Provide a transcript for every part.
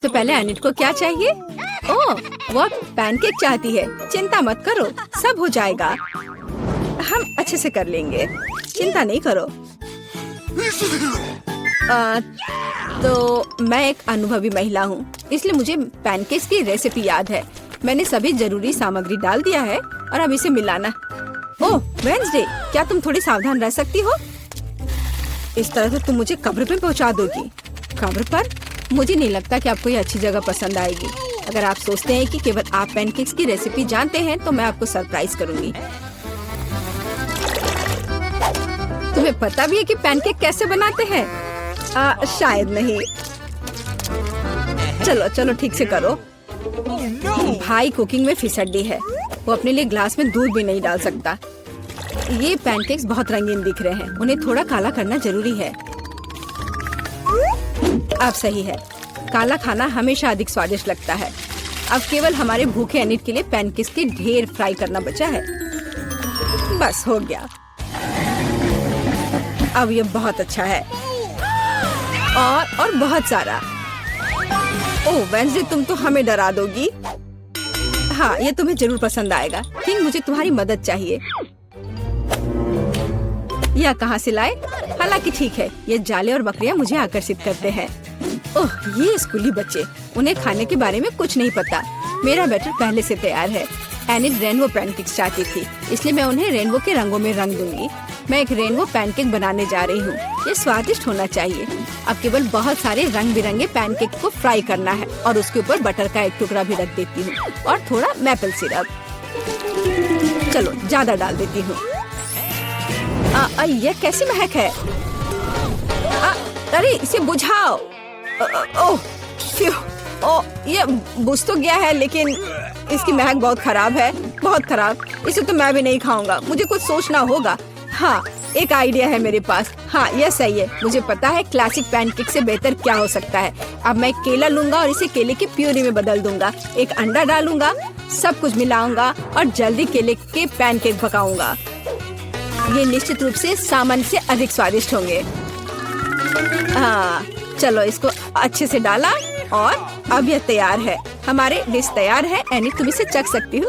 तो पहले अनिट को क्या चाहिए? ओह, वो पैनकेक चाहती है। चिंता मत करो, सब हो जाएगा। हम अच्छे से कर लेंगे, चिंता नहीं करो। तो मैं एक अनुभवी महिला हूँ, इसलिए मुझे पैनकेक्स की रेसिपी याद है। मैंने सभी जरूरी सामग्री डाल दिया है और अब इसे मिलाना। ओह वेंसडे, क्या तुम थोड़ी सावधान रह सकती हो? इस तरह तो तुम मुझे कब्र पे पहुँचा दोगी। कब्र पर? मुझे नहीं लगता कि आपको ये अच्छी जगह पसंद आएगी। अगर आप सोचते हैं कि केवल आप पैनकेक्स की रेसिपी जानते हैं तो मैं आपको सरप्राइज करूंगी। तुम्हें पता भी है कि पैनकेक कैसे बनाते हैं? शायद नहीं। चलो चलो ठीक से करो। भाई कुकिंग में फिसड्डी है, वो अपने लिए ग्लास में दूध भी नहीं डाल सकता। ये पैनकेक्स बहुत रंगीन दिख रहे हैं, उन्हें थोड़ा काला करना जरूरी है। अब सही है, काला खाना हमेशा अधिक स्वादिष्ट लगता है। अब केवल हमारे भूखे अनिट के लिए पैनकेक्स के ढेर फ्राई करना बचा है। बस हो गया। अब ये बहुत अच्छा है और बहुत सारा। ओह वेंसडे, तुम तो हमें डरा दोगी। हाँ, ये तुम्हें जरूर पसंद आएगा। किंग, मुझे तुम्हारी मदद चाहिए। यह कहाँ से लाए? हालांकि ठीक है, ये जाले और बकरियां मुझे आकर्षित करते हैं। ओह, ये स्कूली बच्चे, उन्हें खाने के बारे में कुछ नहीं पता। मेरा बैटर पहले से तैयार है। एनिट रेनबो पैनकेक्स चाहती थी, इसलिए मैं उन्हें रेनबो के रंगों में रंग दूंगी। मैं एक रेनबो पैनकेक बनाने जा रही हूँ। ये स्वादिष्ट होना चाहिए। अब केवल बहुत सारे रंग बिरंगे पैनकेक को फ्राई करना है और उसके ऊपर बटर का एक टुकड़ा भी रख देती हूँ और थोड़ा मैपल सिरप। चलो ज्यादा डाल देती हूँ। यह कैसी महक है? अरे इसे बुझाओ। ये बुझ तो गया है, लेकिन इसकी महक बहुत खराब है, बहुत खराब। इसे तो मैं भी नहीं खाऊंगा, मुझे कुछ सोचना होगा। हाँ, एक आइडिया है मेरे पास। हाँ, यह सही है। मुझे पता है क्लासिक पैनकेक से बेहतर क्या हो सकता है। अब मैं केला लूंगा और इसे केले की प्यूरी में बदल दूंगा। एक अंडा डालूंगा, सब कुछ मिलाऊंगा और जल्दी केले के पैनकेक पकाऊंगा। ये निश्चित रूप से सामान्य से अधिक स्वादिष्ट होंगे। हाँ, चलो इसको अच्छे से डाला और अब यह तैयार है। हमारे डिश तैयार है। एनी, तुम इसे चख सकती हो।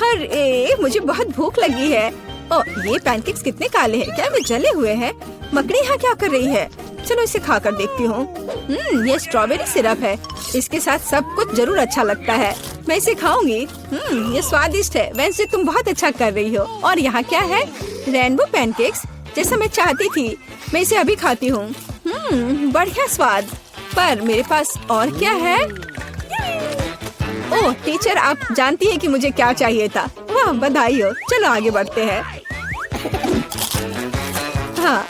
अरे मुझे बहुत भूख लगी है। ओह, ये पैनकेक्स कितने काले हैं, क्या वे जले हुए हैं? मकड़ी यहाँ क्या कर रही है? चलो इसे खाकर देखती हूँ। ये स्ट्रॉबेरी सिरप है, इसके साथ सब कुछ जरूर अच्छा लगता है। मैं इसे खाऊंगी। ये स्वादिष्ट है। वैसे तुम बहुत अच्छा कर रही हो। और यहाँ क्या है? रेनबो पैनकेक्स, जैसा मैं चाहती थी। मैं इसे अभी खाती हूँ। बढ़िया स्वाद। पर मेरे पास और क्या है? ओह टीचर, आप जानती है कि मुझे क्या चाहिए था। वाह, बधाई हो। चलो आगे बढ़ते हैं। हाँ,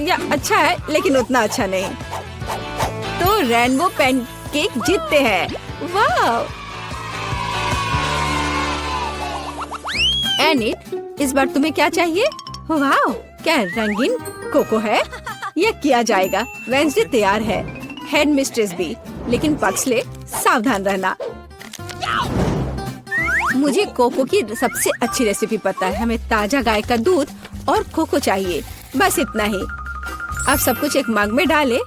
यह अच्छा है लेकिन उतना अच्छा नहीं। तो रेनबो पैनकेक जीतते हैं। वाह। एनिट, इस बार तुम्हें क्या चाहिए? वाह, क्या रंगीन कोको है। यह किया जाएगा। वेंसडे तैयार है, हेड मिस्ट्रेस भी, लेकिन पक्सले सावधान रहना। मुझे कोको की सबसे अच्छी रेसिपी पता है। हमें ताजा गाय का दूध और कोको चाहिए, बस इतना ही। अब सब कुछ एक मग में डाले।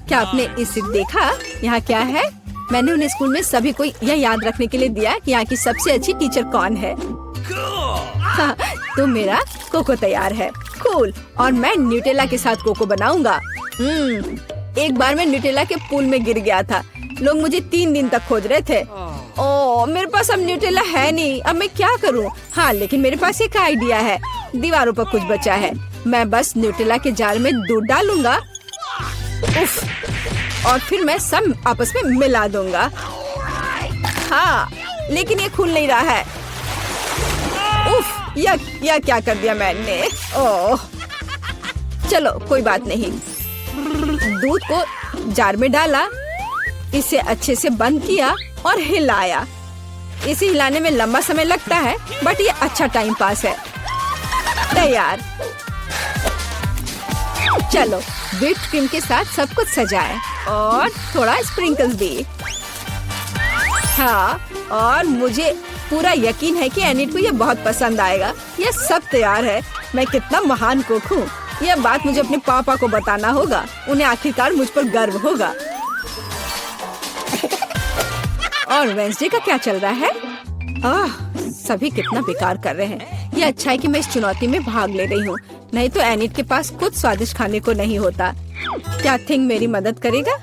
क्या आपने इसे देखा? यहाँ क्या है? मैंने उन्हें स्कूल में सभी को यह याद रखने के लिए दिया कि यहाँ की सबसे अच्छी टीचर कौन है। हाँ, तो मेरा कोको तैयार है। कूल। और मैं न्यूटेला के साथ कोको बनाऊंगा। एक बार मैं न्यूटेला के पूल में गिर गया था। लोग मुझे 3 दिन तक खोज रहे थे। ओह, मेरे पास अब न्यूटेला है नहीं। अब मैं क्या करूं? हाँ, लेकिन मेरे पास एक आइडिया है। दीवारों पर कुछ बचा है। मैं बस न्यूटेला के जार में दूध डालूंगा। उफ, और फिर मैं सब आपस में मिला दूंगा। हाँ, लेकिन ये खुल नहीं रहा है। उफ, यह क्या कर दिया मैंने? ओह, चलो कोई बात नहीं। दूध को जार में डाला, इसे अच्छे से बंद किया और हिलाया। इसे हिलाने में लंबा समय लगता है, बट ये अच्छा टाइम पास है। तैयार। चलो व्हिप्ड क्रीम के साथ सब कुछ सजाएं और थोड़ा स्प्रिंकल्स भी। हाँ, और मुझे पूरा यकीन है कि एनिट को ये बहुत पसंद आएगा। ये सब तैयार है। मैं कितना महान कुक हूँ। यह बात मुझे अपने पापा को बताना होगा। उन्हें आखिरकार मुझ पर गर्व होगा। और वेंसडे का क्या चल रहा है? सभी कितना बेकार कर रहे हैं। ये अच्छा है कि मैं इस चुनौती में भाग ले रही हूँ, नहीं तो एनिट के पास कुछ स्वादिष्ट खाने को नहीं होता। क्या थिंग मेरी मदद करेगा?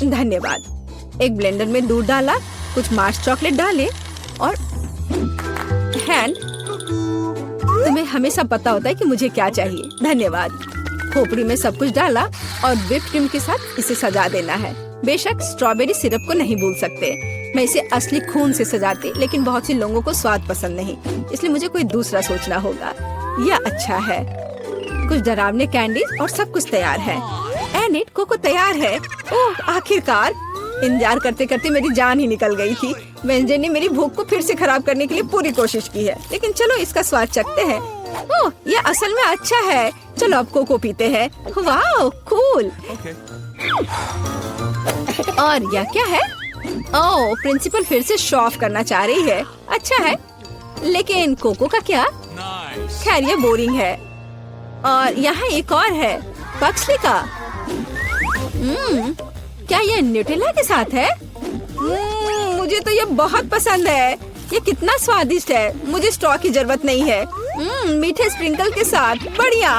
धन्यवाद। एक ब्लेंडर में दूध डाला, कुछ मार्स चॉकलेट डाले और हैंड। तुम्हें हमेशा पता होता है कि मुझे क्या चाहिए। धन्यवाद। खोपड़ी में सब कुछ डाला और व्हिप क्रीम के साथ इसे सजा देना है। बेशक स्ट्रॉबेरी सिरप को नहीं भूल सकते। मैं इसे असली खून से सजाती, लेकिन बहुत से लोगों को स्वाद पसंद नहीं, इसलिए मुझे कोई दूसरा सोचना होगा। यह अच्छा है। कुछ डरावने कैंडीज और सब कुछ तैयार है। एनिट, कोको तैयार है। ओह, आखिरकार। इंतजार करते करते मेरी जान ही निकल गई थी। वेंसडे ने मेरी भूख को फिर से खराब करने के लिए पूरी कोशिश की है, लेकिन चलो इसका स्वाद चखते हैं। ओह, ये असल में अच्छा है। चलो अब कोको पीते हैं। वाह, कूल। और यह क्या है? ओह, प्रिंसिपल फिर से शो ऑफ करना चाह रही है। अच्छा है, लेकिन कोको का क्या? खैर, ये बोरिंग है। और यहाँ एक और है, पक्सली का। क्या ये न्यूटेला के साथ है? मुझे तो ये बहुत पसंद है। ये कितना स्वादिष्ट है। मुझे स्ट्रॉ की जरूरत नहीं है। मीठे स्प्रिंकल के साथ, बढ़िया।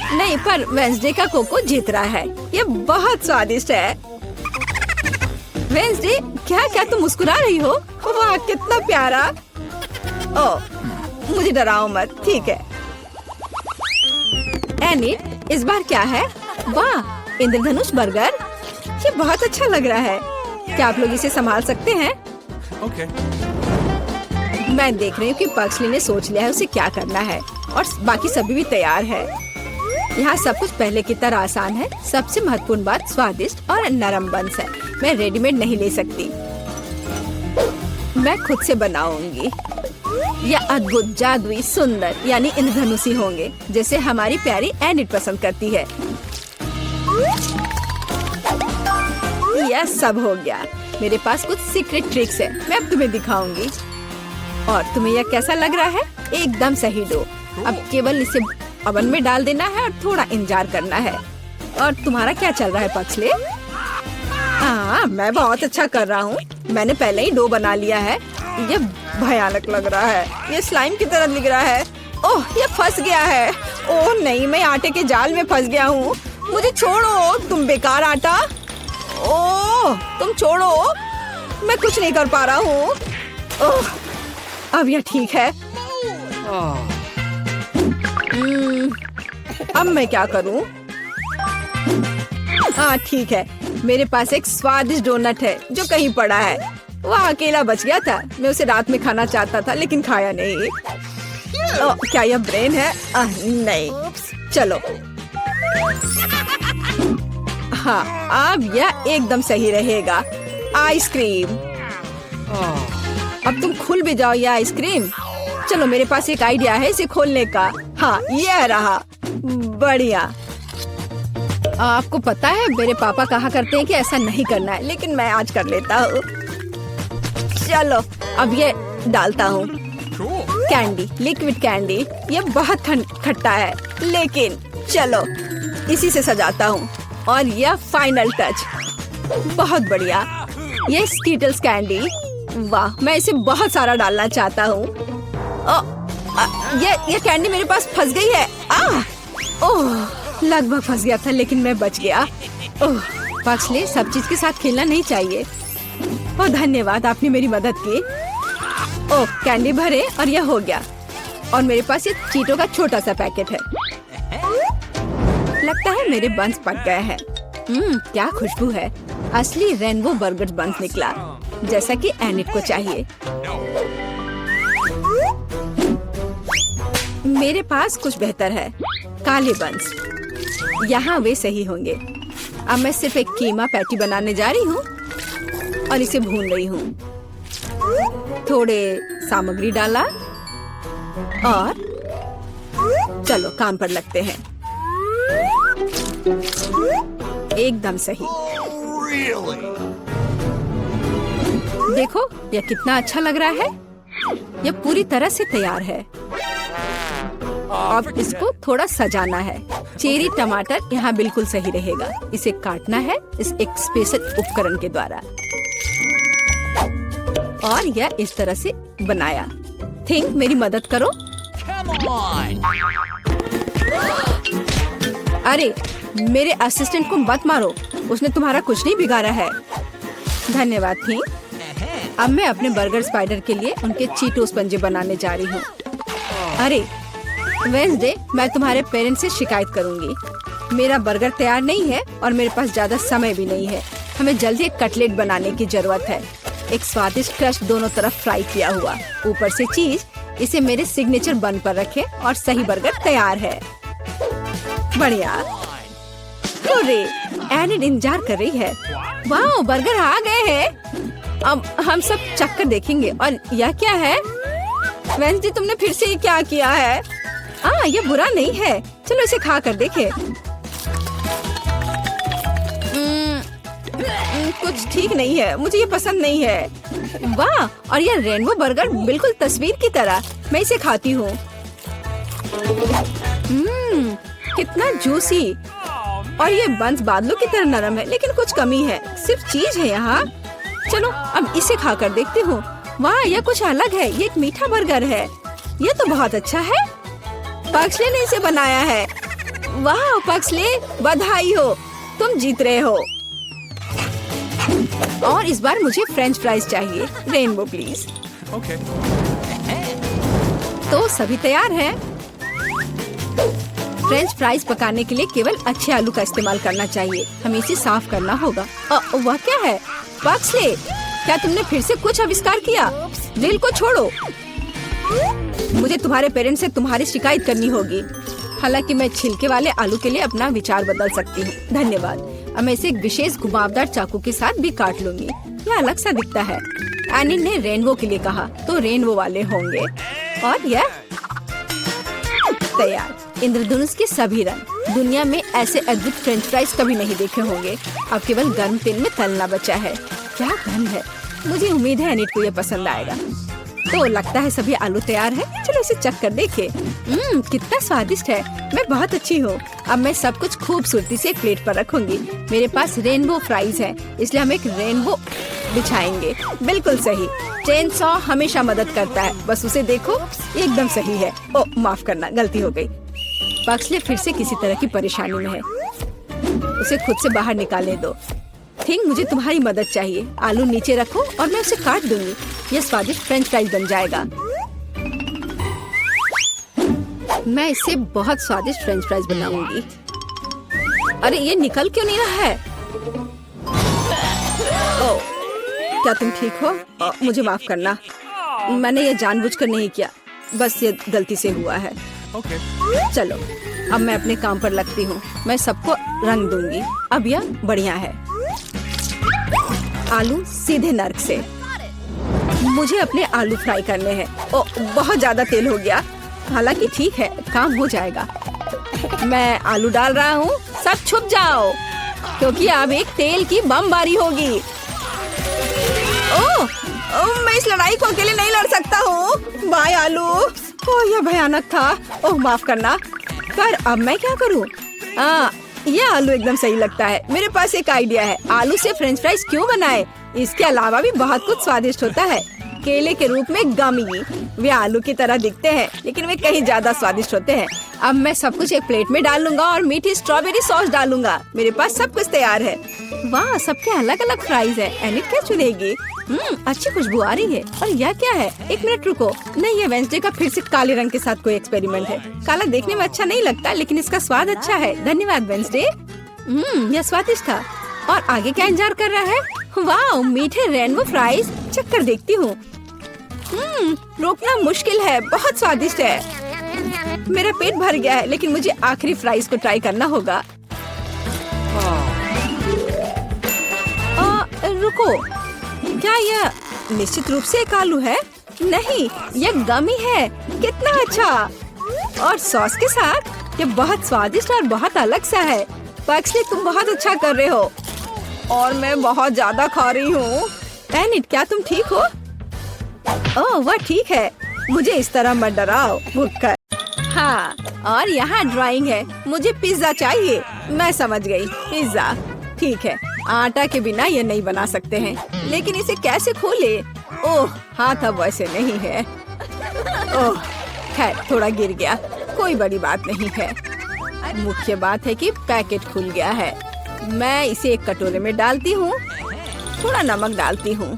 नहीं, पर वेंसडे का कोको जीत रहा है। ये बहुत स्वादिष्ट है। वेंसडे, क्या तुम मुस्कुरा रही हो? वाह, कितना प्यारा। ओह, मुझे डराओ मत, ठीक है। एनिट, इस बार क्या है? वाह, इंद्रधनुष बर्गर। ये बहुत अच्छा लग रहा है। क्या आप लोग इसे संभाल सकते हैं? Okay. मैं देख रही हूँ कि पक्सली ने सोच लिया है उसे क्या करना है, और बाकी सभी भी तैयार है। यहाँ सब कुछ पहले की तरह आसान है। सबसे महत्वपूर्ण बात स्वादिष्ट और नरम बंस है। मैं रेडीमेड नहीं ले सकती, मैं खुद से बनाऊंगी। यह अद्भुत, जादुई, सुंदर यानी इंद्रधनुषी होंगे, जैसे हमारी प्यारी एनिट पसंद करती है। यह सब हो गया। मेरे पास कुछ सीक्रेट ट्रिक्स है, मैं अब तुम्हें दिखाऊंगी। और तुम्हें यह कैसा लग रहा है? एकदम सही डो। अब केवल इसे ओवन में डाल देना है और थोड़ा इंतजार करना है। और तुम्हारा क्या चल रहा है पक्सले? मैं बहुत अच्छा कर रहा हूँ। मैंने पहले ही डो बना लिया है। ये भयानक लग रहा है। ये स्लाइम की तरह दिख रहा है। ओह, ये फंस गया है। ओह नहीं, मैं आटे के जाल में फंस गया हूँ। मुझे छोड़ो, तुम बेकार आटा। ओह, तुम छोड़ो, मैं कुछ नहीं कर पा रहा हूँ। ओह, अब यह ठीक है। अब मैं क्या करूँ? हाँ ठीक है, मेरे पास एक स्वादिष्ट डोनट है जो कहीं पड़ा है। वह अकेला बच गया था। मैं उसे रात में खाना चाहता था, लेकिन खाया नहीं। क्या यह ब्रेन है? नहीं, चलो। हाँ, अब यह एकदम सही रहेगा। आइसक्रीम। अब तुम खुल भी जाओ ये आइसक्रीम। चलो, मेरे पास एक आइडिया है इसे खोलने का। हाँ, यह रहा। बढ़िया। आपको पता है मेरे पापा कहा करते हैं कि ऐसा नहीं करना है, लेकिन मैं आज कर लेता हूँ। चलो, अब ये डालता हूँ। Candy, liquid candy. ये बहुत खट्टा है, लेकिन चलो इसी से सजाता हूँ। और यह फाइनल टच। बहुत बढ़िया। ये स्कीटल्स कैंडी। वाह, मैं इसे बहुत सारा डालना चाहता हूँ। ये कैंडी मेरे पास फंस गई है। ओह, लगभग फंस गया था, लेकिन मैं बच गया। ओह, पक्सले, सब चीज के साथ खेलना नहीं चाहिए। ओह, धन्यवाद, आपने मेरी मदद की। ओह, कैंडी भरे और यह हो गया। और मेरे पास ये चीटो का छोटा सा पैकेट है। लगता है मेरे बंस पक गए हैं। क्या खुशबू है। असली रेनबो बर्गर बंस निकला, जैसा कि एनिट को चाहिए। मेरे पास कुछ बेहतर है, काले बंस। यहाँ वे सही होंगे। अब मैं सिर्फ एक कीमा पैटी बनाने जा रही हूँ और इसे भून रही हूँ। थोड़े सामग्री डाला और चलो काम पर लगते हैं। एकदम सही। देखो, यह कितना अच्छा लग रहा है। यह पूरी तरह से तैयार है। अब इसको थोड़ा सजाना है। चेरी टमाटर यहाँ बिल्कुल सही रहेगा। इसे काटना है इस एक स्पेशल उपकरण के द्वारा। और यह इस तरह से बनाया। थिंक मेरी मदद करो। अरे मेरे असिस्टेंट को मत मारो, उसने तुम्हारा कुछ नहीं बिगाड़ा है। धन्यवाद थिंक। अब मैं अपने बर्गर स्पाइडर के लिए उनके चीटोस पंजे बनाने जा रही हूँ। अरे वेंसडे, मैं तुम्हारे पेरेंट्स से शिकायत करूंगी। मेरा बर्गर तैयार नहीं है और मेरे पास ज्यादा समय भी नहीं है। हमें जल्दी एक कटलेट बनाने की जरूरत है। एक स्वादिष्ट क्रस्ट दोनों तरफ फ्राई किया हुआ, ऊपर से चीज। इसे मेरे सिग्नेचर बन पर रखें और सही बर्गर तैयार है। बढ़िया। अरे एनिड इंतजार कर रही है। वाह, बर्गर आ गए हैं। अब हम सब चक्कर देखेंगे। और यह क्या है? वेंसडे, तुमने फिर से ये क्या किया है? ये बुरा नहीं है, चलो इसे खा कर देखें। कुछ ठीक नहीं है, मुझे ये पसंद नहीं है। वाह, और यह रेनबो बर्गर बिल्कुल तस्वीर की तरह। मैं इसे खाती हूँ। कितना जूसी। और ये बंस बादलों की तरह नरम है, लेकिन कुछ कमी है। सिर्फ चीज है यहाँ। चलो अब इसे खा कर देखती हूँ। वाह, यह कुछ अलग है। ये एक मीठा बर्गर है। यह तो बहुत अच्छा है। पक्सले ने इसे बनाया है। वाह पक्सले, बधाई हो, तुम जीत रहे हो। और इस बार मुझे फ्रेंच फ्राइज चाहिए। Rainbow please. Okay. तो सभी तैयार हैं। फ्रेंच फ्राइज पकाने के लिए केवल अच्छे आलू का इस्तेमाल करना चाहिए। हमें इसे साफ करना होगा। वह क्या है? पक्सले, क्या तुमने फिर से कुछ आविष्कार किया? दिल को छोड़ो। मुझे तुम्हारे पेरेंट्स से तुम्हारी शिकायत करनी होगी। हालांकि मैं छिलके वाले आलू के लिए अपना विचार बदल सकती हूँ। धन्यवाद। अब मैं इसे एक विशेष घुमावदार चाकू के साथ भी काट लूंगी। यह अलग सा दिखता है। एनिल ने रेनबो के लिए कहा, तो रेनबो वाले होंगे। और यह तैयार। इंद्रधनुष के सभी रंग। दुनिया में ऐसे अद्भुत फ्रेंच फ्राइज कभी नहीं देखे होंगे। अब केवल गर्म तेल में तलना बचा है। क्या गंध है। मुझे उम्मीद है एनिट को यह पसंद आएगा। तो लगता है सभी आलू तैयार है। चलो इसे चख कर देखें। कितना स्वादिष्ट है। मैं बहुत अच्छी हूँ। अब मैं सब कुछ खूबसूरती से एक प्लेट पर रखूंगी। मेरे पास रेनबो फ्राइज है, इसलिए हम एक रेनबो बिछाएंगे। बिल्कुल सही। चेन सॉ हमेशा मदद करता है। बस उसे देखो, एकदम सही है। माफ करना, गलती हो गई। पक्सले फिर से किसी तरह की परेशानी में है। उसे खुद से बाहर निकालने दो। थिंक, मुझे तुम्हारी मदद चाहिए। आलू नीचे रखो और मैं उसे काट दूंगी। यह स्वादिष्ट फ्रेंच फ्राइज बन जाएगा। मैं इससे बहुत स्वादिष्ट फ्रेंच फ्राइज बनाऊंगी। अरे ये निकल क्यों नहीं रहा है? क्या तुम ठीक हो? मुझे माफ करना, मैंने ये जानबूझकर नहीं किया। बस ये गलती से हुआ है। Okay. चलो अब मैं अपने काम पर लगती हूँ। मैं सबको रंग दूंगी। अब यह बढ़िया है। आलू सीधे नर्क से। मुझे अपने आलू फ्राई करने हैं। बहुत ज्यादा तेल हो गया। हालांकि ठीक है, काम हो जाएगा। मैं आलू डाल रहा हूँ। सब छुप जाओ, क्योंकि अब एक तेल की बमबारी होगी। मैं इस लड़ाई को अकेले नहीं लड़ सकता हूँ। बाय आलू। यह भयानक था। माफ करना। पर अब मैं क्या करूँ? यह आलू एकदम सही लगता है। मेरे पास एक आइडिया है। आलू से फ्रेंच फ्राइज क्यों बनाए? इसके अलावा भी बहुत कुछ स्वादिष्ट होता है। केले के रूप में गमी। वे आलू की तरह दिखते हैं, लेकिन वे कहीं ज्यादा स्वादिष्ट होते हैं। अब मैं सब कुछ एक प्लेट में डाल लूंगा और मीठी स्ट्रॉबेरी सॉस डालूंगा। मेरे पास सब कुछ तैयार है। वाह, सबके अलग अलग फ्राइज है। एनिट क्या चुनेगी? अच्छी खुशबू आ रही है। और यह क्या है? एक मिनट रुको। नहीं, ये वेंसडे का फिर से काले रंग के साथ कोई एक्सपेरिमेंट है। काला देखने में अच्छा नहीं लगता, लेकिन इसका स्वाद अच्छा है। धन्यवाद वेंसडे। यह स्वादिष्ट था। और आगे क्या इंतजार कर रहा है? वाह, मीठे रेनबो फ्राइज। चक्कर देखती हूँ। रोकना मुश्किल है। बहुत स्वादिष्ट है। मेरा पेट भर गया है, लेकिन मुझे आखिरी फ्राइज को ट्राई करना होगा। रुको, क्या यह निश्चित रूप से एक आलू है? नहीं, यह गमी है। कितना अच्छा। और सॉस के साथ यह बहुत स्वादिष्ट और बहुत अलग सा है। पक्सले, तुम बहुत अच्छा कर रहे हो। और मैं बहुत ज्यादा खा रही हूँ। एनिट, क्या तुम ठीक हो? वह ठीक है। मुझे इस तरह मत डराओ। भूख। हाँ, और यहाँ ड्राइंग है। मुझे पिज्जा चाहिए। मैं समझ गई। पिज्जा ठीक है। आटा के बिना ये नहीं बना सकते हैं, लेकिन इसे कैसे खोले? ओह, हाथ अब वैसे नहीं है। ओह, खैर थोड़ा गिर गया, कोई बड़ी बात नहीं है। मुख्य बात है कि पैकेट खुल गया है। मैं इसे एक कटोरे में डालती हूँ, थोड़ा नमक डालती हूँ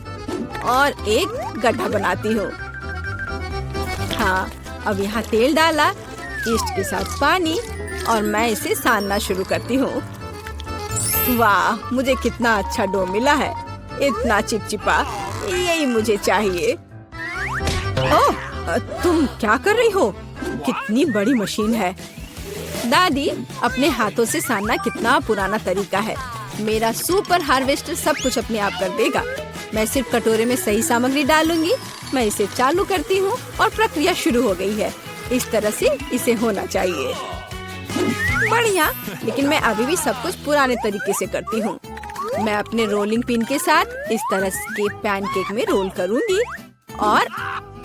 और एक गड्ढा बनाती हूँ। हाँ, अब यहाँ तेल डाला, ईस्ट के साथ पानी और मैं इसे सानना शुरू करती हूँ। वाह, मुझे कितना अच्छा डो मिला है, इतना चिपचिपा, यही मुझे चाहिए। ओह, तुम क्या कर रही हो? कितनी बड़ी मशीन है। दादी, अपने हाथों से सानना कितना पुराना तरीका है। मेरा सुपर हार्वेस्टर सब कुछ अपने आप कर देगा। मैं सिर्फ कटोरे में सही सामग्री डालूंगी। मैं इसे चालू करती हूँ और प्रक्रिया शुरू हो गई है। इस तरह से इसे होना चाहिए। बढ़िया, लेकिन मैं अभी भी सब कुछ पुराने तरीके से करती हूँ। मैं अपने रोलिंग पिन के साथ इस तरह के पैनकेक में रोल करूँगी और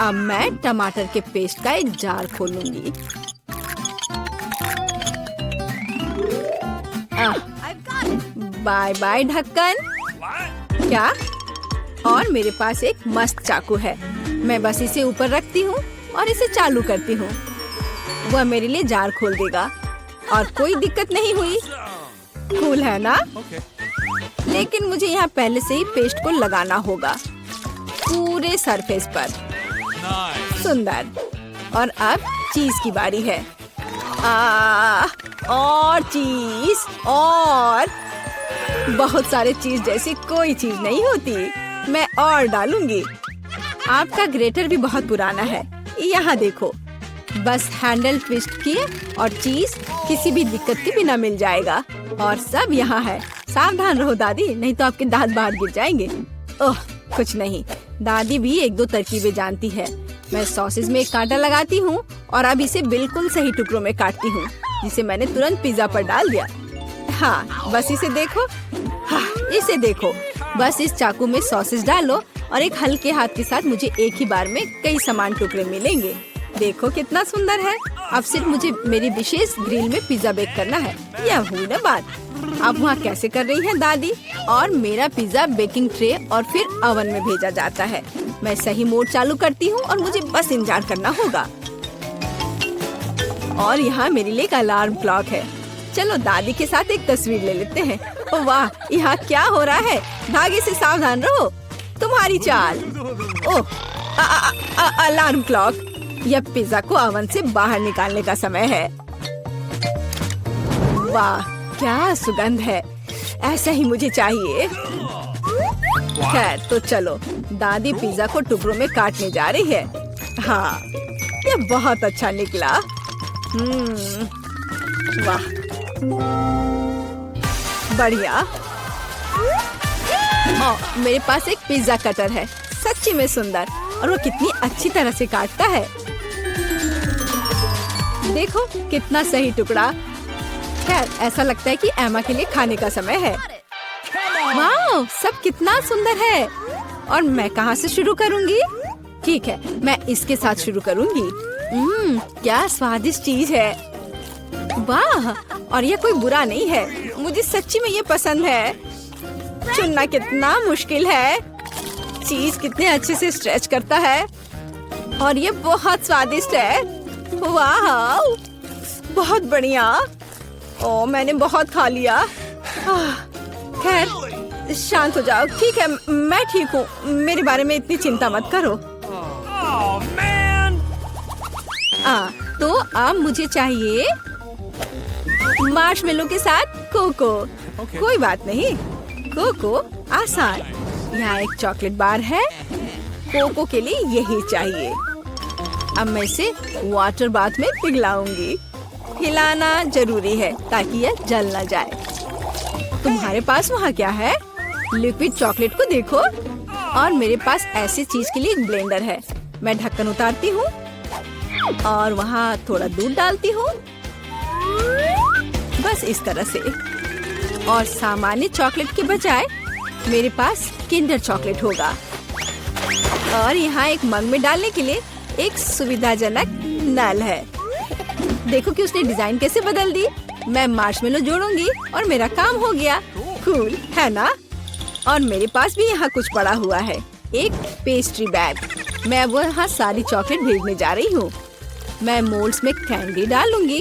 अब मैं टमाटर के पेस्ट का एक जार खोलूंगी। बाय बाय ढक्कन। क्या? और मेरे पास एक मस्त चाकू है। मैं बस इसे ऊपर रखती हूँ और इसे चालू करती हूँ। वह मेरे लिए जार खोल देगा और कोई दिक्कत नहीं हुई। कूल है ना? लेकिन मुझे यहाँ पहले से ही पेस्ट को लगाना होगा पूरे सरफेस पर। सुंदर। और अब चीज की बारी है। और चीज, और बहुत सारे चीज जैसी कोई चीज नहीं होती। मैं और डालूंगी। आपका ग्रेटर भी बहुत पुराना है। यहाँ देखो, बस हैंडल ट्विस्ट किए और चीज किसी भी दिक्कत के बिना मिल जाएगा। और सब यहाँ है। सावधान रहो दादी, नहीं तो आपके दांत बाहर गिर जाएंगे। ओह, कुछ नहीं, दादी भी एक दो तरकीबें जानती है। मैं सॉसेज में एक कांटा लगाती हूँ और अब इसे बिल्कुल सही टुकड़ों में काटती हूँ, जिसे मैंने तुरंत पिज्जा पर डाल दिया। हाँ, बस इसे देखो। हाँ, इसे देखो। बस इस चाकू में सॉसेज डालो और एक हल्के हाथ के साथ मुझे एक ही बार में कई समान टुकड़े मिलेंगे। देखो कितना सुंदर है। अब सिर्फ मुझे मेरी विशेष ग्रिल में पिज्जा बेक करना है। यह हुई ना बात। अब वहाँ कैसे कर रही है दादी? और मेरा पिज्जा बेकिंग ट्रे और फिर ओवन में भेजा जाता है। मैं सही मोड चालू करती हूँ और मुझे बस इंतजार करना होगा। और यहाँ मेरे लिए एक अलार्म क्लॉक है। चलो दादी के साथ एक तस्वीर ले लेते हैं। ओह वाह, यहाँ क्या हो रहा है? धागे से सावधान रहो, तुम्हारी चाल। ओह, अलार्म क्लॉक। यह पिज्जा को ओवन से बाहर निकालने का समय है। वाह, क्या सुगंध है। ऐसा ही मुझे चाहिए। खैर तो चलो, दादी पिज्जा को टुकड़ों में काटने जा रही है। हाँ, यह बहुत अच्छा निकला। वाह, बढ़िया। मेरे पास एक पिज्जा कटर है, सच्ची में सुंदर, और वो कितनी अच्छी तरह से काटता है। देखो कितना सही टुकड़ा। खैर, ऐसा लगता है कि एमा के लिए खाने का समय है। वाह, सब कितना सुंदर है। और मैं कहाँ से शुरू करूँगी? ठीक है, मैं इसके साथ शुरू करूँगी। क्या स्वादिष्ट चीज है। वाह, और यह कोई बुरा नहीं है। मुझे सच्ची में ये पसंद है। चुनना कितना मुश्किल है। चीज कितने अच्छे से स्ट्रेच करता है और ये बहुत स्वादिष्ट है। वाह, बहुत बढ़िया। ओ, मैंने बहुत खा लिया। खैर, शांत हो जाओ। ठीक है, मैं ठीक हूँ। मेरे बारे में इतनी चिंता मत करो। तो अब मुझे चाहिए मार्शमेलो के साथ कोको। कोई बात नहीं, कोको आसान। यहाँ एक चॉकलेट बार है। कोको के लिए यही चाहिए। अब मैं इसे वाटर बाथ में पिघलाऊंगी। हिलाना जरूरी है ताकि यह जल न जाए। तुम्हारे पास वहाँ क्या है? लिक्विड चॉकलेट को देखो। और मेरे पास ऐसी चीज के लिए एक ब्लेंडर है। मैं ढक्कन उतारती हूँ और वहाँ थोड़ा दूध डालती हूँ, बस इस तरह से। और सामान्य चॉकलेट के बजाय मेरे पास किंडर चॉकलेट होगा। और यहाँ एक मग में डालने के लिए एक सुविधाजनक नल है। देखो कि उसने डिजाइन कैसे बदल दी। मैं मार्शमेलो जोड़ूंगी और मेरा काम हो गया। कूल है ना? और मेरे पास भी यहाँ कुछ पड़ा हुआ है, एक पेस्ट्री बैग। मैं वो यहाँ सारी चॉकलेट भेजने जा रही हूँ। मैं मोल्ड्स में कैंडी डालूंगी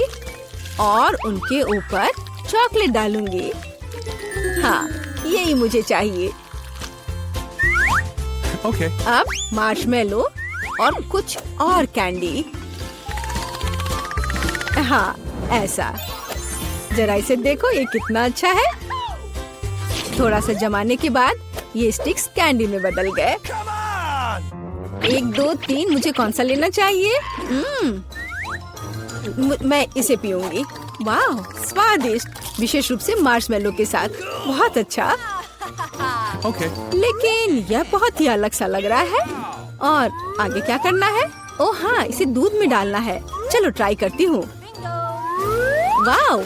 और उनके ऊपर चॉकलेट डालूंगी। हाँ, यही मुझे चाहिए। Okay. अब मार्शमेलो और कुछ और कैंडी। हाँ, ऐसा। जरा इसे देखो, ये कितना अच्छा है। थोड़ा सा जमाने के बाद ये स्टिक्स कैंडी में बदल गए। 1 2 3, मुझे कौन सा लेना चाहिए? मैं इसे पीऊंगी। वाह, स्वादिष्ट, विशेष रूप से मार्शमेलो के साथ। बहुत अच्छा। Okay. लेकिन यह बहुत ही अलग सा लग रहा है। और आगे क्या करना है? ओह हाँ, इसे दूध में डालना है। चलो ट्राई करती हूँ। वाह,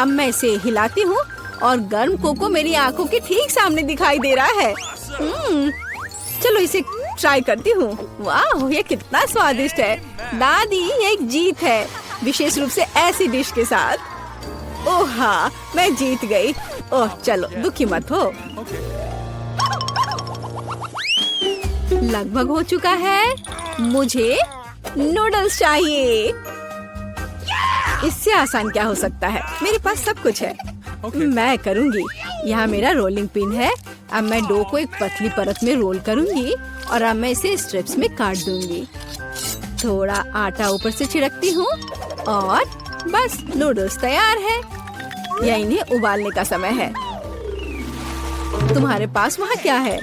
अब मैं इसे हिलाती हूँ और गर्म कोको मेरी आंखों के ठीक सामने दिखाई दे रहा है। चलो इसे ट्राई करती हूँ। वाह, ये कितना स्वादिष्ट है। दादी, ये एक जीत है, विशेष रूप से ऐसी डिश के साथ। ओह हाँ, मैं जीत गई। ओह चलो, दुखी मत हो। लगभग हो चुका है। मुझे नूडल्स चाहिए। इससे आसान क्या हो सकता है? मेरे पास सब कुछ है। मैं करूंगी। यहाँ मेरा रोलिंग पिन है। अब मैं डो को एक पतली परत में रोल करूंगी और अब मैं इसे स्ट्रिप्स में काट दूंगी। थोड़ा आटा ऊपर से छिड़कती हूँ और बस नूडल्स तैयार है। या इन्हें उबालने का समय है। तुम्हारे पास वहाँ क्या है?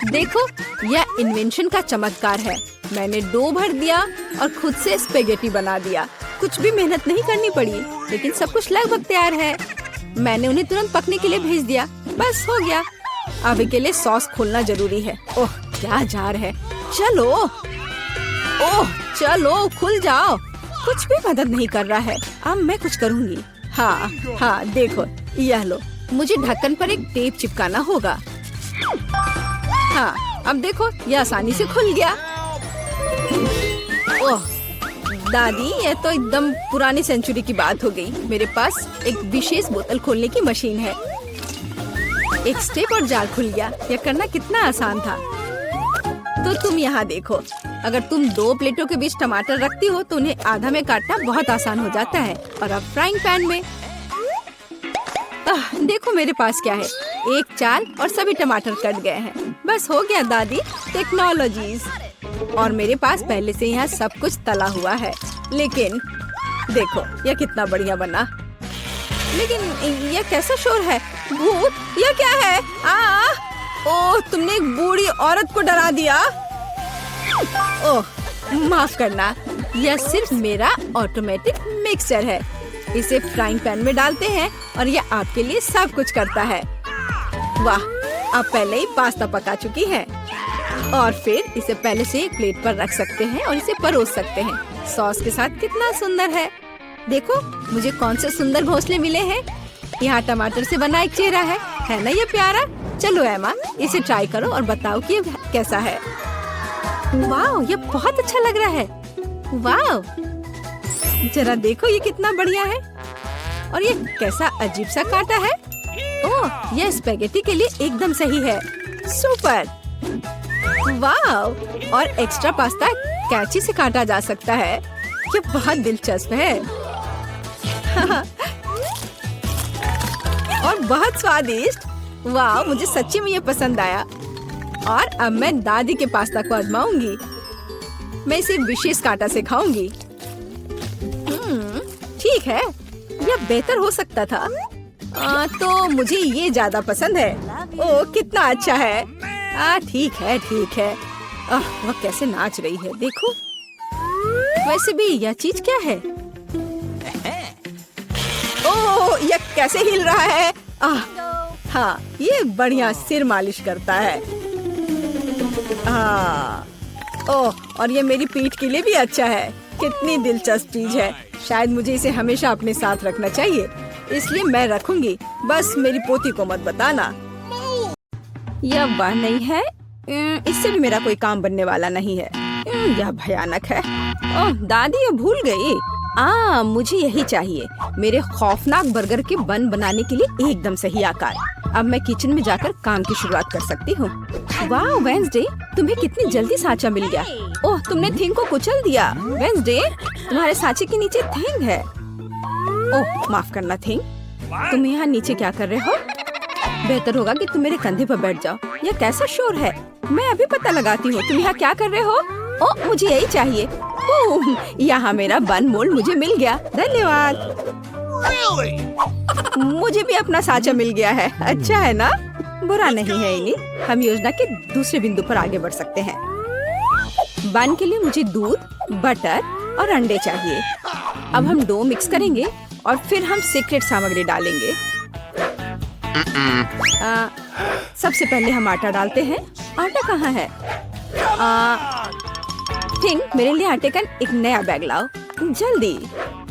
देखो, यह इन्वेंशन का चमत्कार है। मैंने डो भर दिया और खुद से स्पेगेटी बना दिया। कुछ भी मेहनत नहीं करनी पड़ी, लेकिन सब कुछ लगभग तैयार है। मैंने उन्हें तुरंत पकने के लिए भेज दिया। बस हो गया। अब के लिए सॉस खोलना जरूरी है। ओह, क्या जार है। चलो, ओह चलो, खुल जाओ। कुछ भी मदद नहीं कर रहा है। अब मैं कुछ करूँगी। हाँ हाँ, देखो, यह लो। मुझे ढक्कन पर एक टेप चिपकाना होगा। हाँ, अब देखो, यह आसानी से खुल गया। ओह दादी, यह तो एकदम पुरानी सेंचुरी की बात हो गई। मेरे पास एक विशेष बोतल खोलने की मशीन है। एक स्टेप और जार खुल गया। यह करना कितना आसान था। तो तुम यहाँ देखो, अगर तुम 2 प्लेटों के बीच टमाटर रखती हो तो उन्हें आधा में काटना बहुत आसान हो जाता है। और अब फ्राइंग पैन में देखो मेरे पास क्या है, एक चाल और सभी टमाटर कट गए हैं। बस हो गया दादी, टेक्नोलॉजीज। और मेरे पास पहले से यहाँ सब कुछ तला हुआ है। लेकिन देखो, यह कितना बढ़िया बना। लेकिन यह कैसा शोर है? भूत? यह क्या है? ओह, तुमने एक बूढ़ी औरत को डरा दिया। ओह, माफ करना, यह सिर्फ मेरा ऑटोमेटिक मिक्सचर है। इसे फ्राइंग पैन में डालते हैं और यह आपके लिए सब कुछ करता है। वाह, आप पहले ही पास्ता पका चुकी हैं। और फिर इसे पहले से एक प्लेट पर रख सकते हैं और इसे परोस सकते हैं। सॉस के साथ कितना सुंदर है। देखो, मुझे कौन से सुंदर घोंसले मिले हैं। यहाँ टमाटर से बना एक चेहरा है ना ये प्यारा? चलो एमा, इसे ट्राई करो और बताओ कि ये कैसा है। वाह, ये बहुत अच्छा लग रहा है। वाह, जरा देखो, ये कितना बढ़िया है। और ये कैसा अजीब सा काटा है। ओह, यह स्पेगेटी के लिए एकदम सही है। सुपर। वाह, और एक्स्ट्रा पास्ता कैंची से काटा जा सकता है। ये बहुत दिलचस्प है। और बहुत स्वादिष्ट। वाह, मुझे सच्ची में ये पसंद आया। और अब मैं दादी के पास्ता को आजमाऊंगी। मैं इसे विशेष कांटा से खाऊंगी। ठीक है, यह बेहतर हो सकता था। तो मुझे ये ज्यादा पसंद है। ओह, कितना अच्छा है। ठीक है, ठीक है। वह कैसे नाच रही है, देखो। वैसे भी यह चीज क्या है? ओह, यह कैसे हिल रहा है। हाँ, ये बढ़िया सिर मालिश करता है। ओह, और ये मेरी पीठ के लिए भी अच्छा है। कितनी दिलचस्प चीज है। शायद मुझे इसे हमेशा अपने साथ रखना चाहिए, इसलिए मैं रखूंगी। बस मेरी पोती को मत बताना। यह वह नहीं है। इससे भी मेरा कोई काम बनने वाला नहीं है। यह भयानक है। ओह दादी, ये भूल गई। मुझे यही चाहिए। मेरे खौफनाक बर्गर के बन बनाने के लिए एकदम सही आकार। अब मैं किचन में जाकर काम की शुरुआत कर सकती हूँ। वाह वेंसडे, तुम्हें कितनी जल्दी सांचा मिल गया। ओह, तुमने थिंग को कुचल दिया। वेंसडे, तुम्हारे सांचे के नीचे थिंग है। ओह, माफ करना थिंग, तुम यहाँ नीचे क्या कर रहे हो? बेहतर होगा कि तुम मेरे कंधे पर बैठ जाओ। यह कैसा शोर है? मैं अभी पता लगाती हूँ। तुम यहाँ क्या कर रहे हो? ओह, मुझे यही चाहिए। ओह, यहाँ मेरा बन मोल्ड मुझे मिल गया। धन्यवाद। मुझे भी अपना सांचा मिल गया है। अच्छा है ना? बुरा नहीं है इनी। हम योजना के दूसरे बिंदु पर आगे बढ़ सकते हैं। बन के लिए मुझे दूध, बटर और अंडे चाहिए। अब हम डो मिक्स करेंगे और फिर हम सीक्रेट सामग्री डालेंगे। सबसे पहले हम आटा डालते हैं। आटा कहाँ है? थिंग, मेरे लिए आटे का एक नया बैग लाओ जल्दी।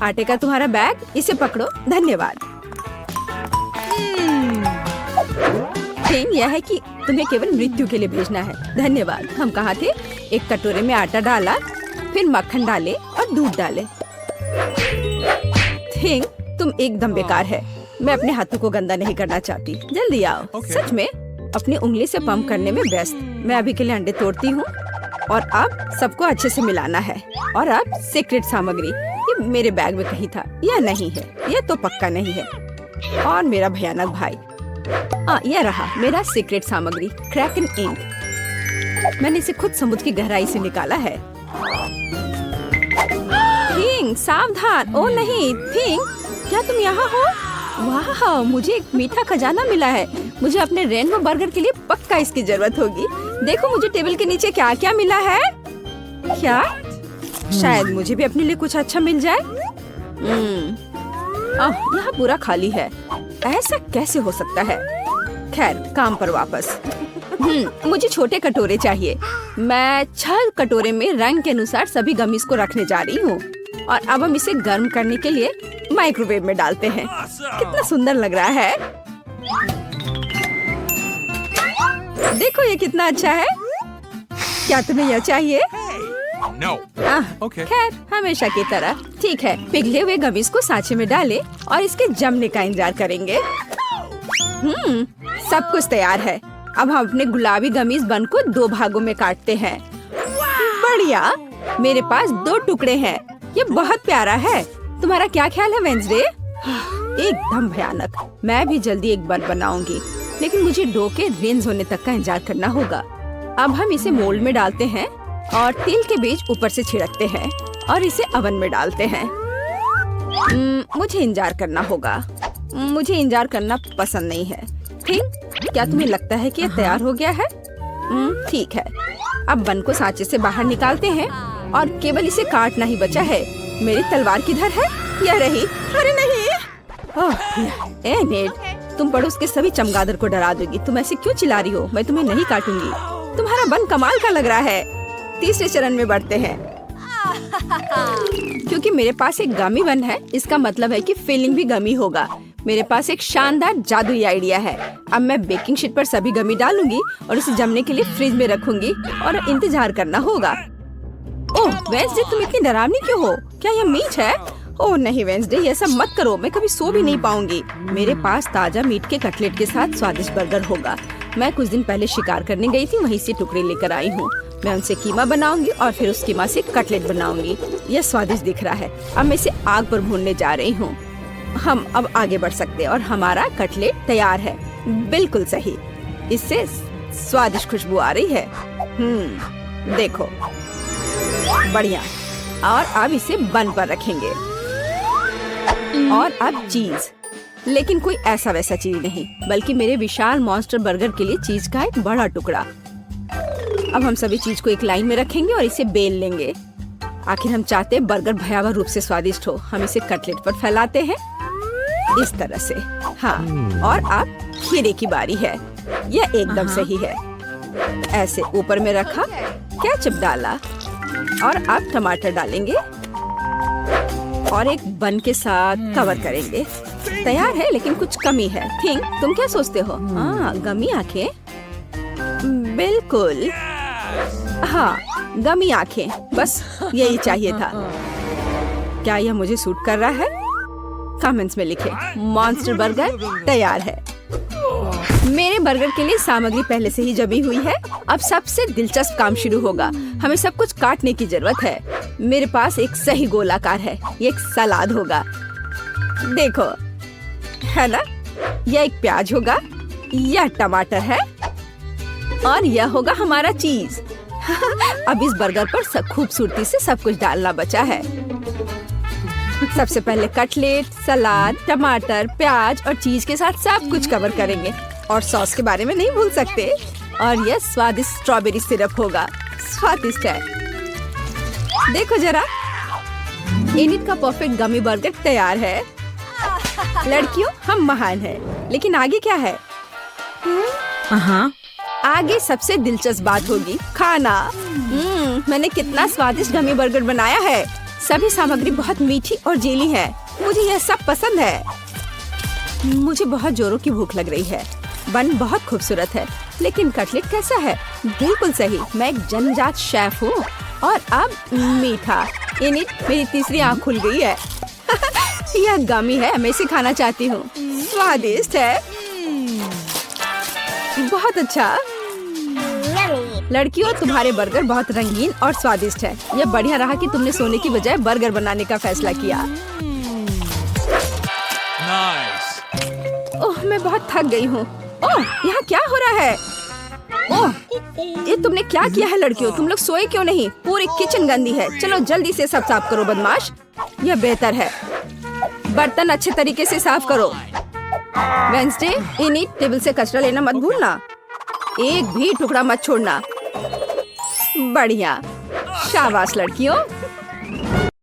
आटे का तुम्हारा बैग, इसे पकड़ो। धन्यवाद। थिंग, यह है कि तुम्हें केवल मृत्यु के लिए भेजना है। धन्यवाद। हम कहाँ थे? एक कटोरे में आटा डाला, फिर मक्खन डाले और दूध डाले। थिंग, तुम एकदम बेकार है। मैं अपने हाथों को गंदा नहीं करना चाहती। जल्दी आओ। Okay. सच में अपनी उंगली से पंप करने में व्यस्त। मैं अभी के लिए अंडे तोड़ती हूँ और अब सबको अच्छे से मिलाना है। और अब सीक्रेट सामग्री, ये मेरे बैग में कहीं था। यह नहीं है, यह तो पक्का नहीं है। और मेरा भयानक भाई, यह रहा मेरा सीक्रेट सामग्री, क्रैकन इंक। मैंने इसे खुद समुद्र की गहराई से निकाला है। थिंग, सावधान। ओ नहीं थिंग, क्या तुम यहाँ हो? वाह, मुझे एक मीठा खजाना मिला है। मुझे अपने रेनबो बर्गर के लिए पक्का इसकी जरूरत होगी। देखो मुझे टेबल के नीचे क्या क्या मिला है। क्या? शायद मुझे भी अपने लिए कुछ अच्छा मिल जाए। यहाँ पूरा खाली है। ऐसा कैसे हो सकता है? खैर, काम पर वापस। मुझे छोटे कटोरे चाहिए। मैं 6 कटोरे में रंग के अनुसार सभी गमीज को रखने जा रही हूँ। और अब हम इसे गर्म करने के लिए माइक्रोवेव में डालते हैं। कितना सुंदर लग रहा है। देखो ये कितना अच्छा है। क्या तुम्हें यह चाहिए? No. Okay. खैर, हमेशा की तरह। ठीक है, पिघले हुए गमीज को सांचे में डालें और इसके जमने का इंतजार करेंगे। सब कुछ तैयार है। अब हम अपने गुलाबी गमीज बन को 2 भागों में काटते हैं। बढ़िया, मेरे पास 2 टुकड़े हैं। ये बहुत प्यारा है। तुम्हारा क्या ख्याल है वेंसडे? एकदम भयानक। मैं भी जल्दी एक बन बनाऊंगी, लेकिन मुझे डो के रेंज होने तक का इंतजार करना होगा। अब हम इसे मोल्ड में डालते हैं और तिल के बीज ऊपर से छिड़कते हैं और इसे ओवन में डालते हैं। मुझे इंतजार करना होगा। मुझे इंतजार करना पसंद नहीं है। ठीक, क्या तुम्हें लगता है कि यह तैयार हो गया है? ठीक है, अब बन को सांचे से बाहर निकालते हैं और केवल इसे काटना ही बचा है। मेरी तलवार किधर है? यह रही। अरे नहीं। ए नेट, तुम पड़ोस के सभी चमगादड़ को डरा दोगी। तुम ऐसे क्यों चिल्ला रही हो? मैं तुम्हें नहीं काटूंगी। तुम्हारा बन कमाल का लग रहा है। तीसरे चरण में बढ़ते हैं। क्योंकि मेरे पास एक गमी बन है, इसका मतलब है कि फिलिंग भी गमी होगा। मेरे पास एक शानदार जादुई आइडिया है। अब मैं बेकिंग शीट पर सभी गमी डालूंगी और इसे जमने के लिए फ्रिज में रखूंगी और इंतजार करना होगा। ओह वेंसडे, तुम इतनी डरावनी क्यों हो? क्या यह मीट है? ओह नहीं वेंसडे, ये सब मत करो। मैं कभी सो भी नहीं पाऊंगी। मेरे पास ताजा मीट के कटलेट के साथ स्वादिष्ट बर्गर होगा। मैं कुछ दिन पहले शिकार करने गई थी, वहीं से टुकड़े लेकर आई हूँ। मैं उनसे कीमा बनाऊंगी और फिर उस कीमा से कटलेट बनाऊंगी। यह स्वादिष्ट दिख रहा है। अब मैं इसे आग पर भूनने जा रही हूँ। हम अब आगे बढ़ सकते हैं और हमारा कटलेट तैयार है। बिल्कुल सही, इससे स्वादिष्ट खुशबू आ रही है। देखो, बढ़िया। और अब इसे बन पर रखेंगे और अब चीज, लेकिन कोई ऐसा वैसा चीज नहीं, बल्कि मेरे विशाल मॉन्स्टर बर्गर के लिए चीज का एक बड़ा टुकड़ा। अब हम सभी चीज को एक लाइन में रखेंगे और इसे बेल लेंगे। आखिर हम चाहते हैं बर्गर भयावह रूप से स्वादिष्ट हो। हम इसे कटलेट पर फैलाते हैं इस तरह से। हाँ, और अब खीरे की बारी है। यह एकदम सही है। ऐसे ऊपर में रखा, केचप डाला और अब टमाटर डालेंगे और एक बन के साथ कवर करेंगे। तैयार है, लेकिन कुछ कमी है। थिंक, तुम क्या सोचते हो? हाँ, गमी आंखें। बिल्कुल, हाँ, गमी आंखें, बस यही चाहिए था। क्या यह मुझे सूट कर रहा है? कमेंट्स में लिखें। मॉन्स्टर बर्गर तैयार है। मेरे बर्गर के लिए सामग्री पहले से ही जमी हुई है। अब सबसे दिलचस्प काम शुरू होगा। हमें सब कुछ काटने की जरूरत है। मेरे पास एक सही गोलाकार है। ये एक सलाद होगा, देखो, है ना? यह एक प्याज होगा, यह टमाटर है और यह होगा हमारा चीज। अब इस बर्गर पर खूबसूरती से सब कुछ डालना बचा है। सबसे पहले कटलेट, सलाद, टमाटर, प्याज और चीज के साथ सब कुछ कवर करेंगे और सॉस के बारे में नहीं भूल सकते। और यह स्वादिष्ट स्ट्रॉबेरी सिरप होगा, स्वादिष्ट है। देखो जरा, एनिट का परफेक्ट गमी बर्गर तैयार है। लड़कियों, हम महान हैं, लेकिन आगे क्या है? आगे सबसे दिलचस्प बात होगी खाना। मैंने कितना स्वादिष्ट गमी बर्गर बनाया है। सभी सामग्री बहुत मीठी और जेली है। मुझे यह सब पसंद है। मुझे बहुत जोरों की भूख लग रही है। बन बहुत खूबसूरत है, लेकिन कटलेट कैसा है? बिल्कुल सही, मैं एक जन्मजात शेफ हूँ। और अब मीठा। इनिट, मेरी तीसरी आँख खुल गई है। यह गमी है, मैं इसे खाना चाहती हूँ। स्वादिष्ट है, बहुत अच्छा। लड़कियों, तुम्हारे बर्गर बहुत रंगीन और स्वादिष्ट है। यह बढ़िया रहा कि तुमने सोने की बजाय बर्गर बनाने का फैसला किया। Nice. ओह, मैं बहुत थक गई हूँ। ओह, यहाँ क्या हो रहा है? ओह, ये तुमने क्या किया है लड़कियों? तुम लोग सोए क्यों नहीं? पूरी किचन गंदी है। चलो जल्दी से सब साफ करो बदमाश। यह बेहतर है। बर्तन अच्छे तरीके से साफ करो। वेंसडे, इनिट, टेबल से कचरा लेना मत भूलना। एक भी टुकड़ा मत छोड़ना। बढ़िया, शाबाश लड़कियों।